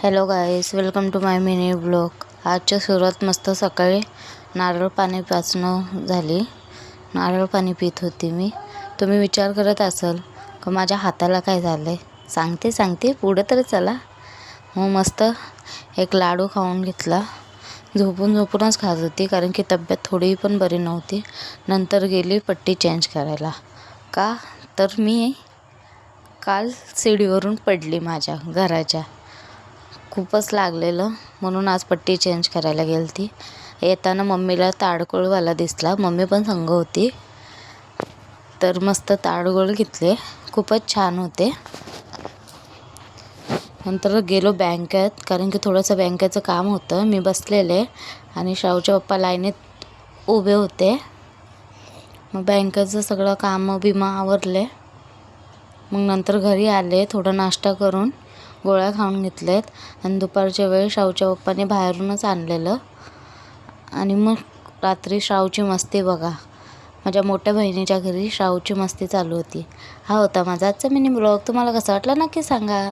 Hello guys, welcome to my mini blog. आजच्या सुरुवात मस्त सकाळी नारळ पाणी पाजणं झाली. नारळ पाणी पित होती मी. तुम्ही विचार करत असाल का माझ्या हाताला काय झालं आहे. सांगते पुढे तर चला. मग मस्त एक लाडू खाऊन घेतला. झोपूनच खात होती कारण की तब्येत थोडी पण बरी नव्हती. नंतर गेली पट्टी चेंज करायला. का तर मी काल सीडीवरून पडली माझ्या घराच्या. खूपच लागलेलं म्हणून आज पट्टी चेंज करायला गेलती. येताना मम्मीला ताडगोळवाला दिसला. मम्मी पण संग होती. तर मस्त ताडगोळ घेतले. खूपच छान होते. नंतर गेलो बँकेत कारण की थोडंसं बँकेचं काम होतं. मी बसलेले आणि शाहूचे पप्पा लाईनीत उभे होते. मग बँकेचं सगळं कामं बिमा आवरले. मग नंतर घरी आले. थोडं नाश्ता करून गोळ्या खाऊन घेतलेत. आणि दुपारच्या वेळी शाहूच्या पप्पाने बाहेरूनच आणलेलं. आणि मग रात्री शाहूची मस्ती बघा. माझ्या मोठ्या बहिणीच्या घरी शाहूची मस्ती चालू होती. हा होता माझा आजचा मिनी ब्लॉग. तुम्हाला कसा वाटला नक्की सांगा.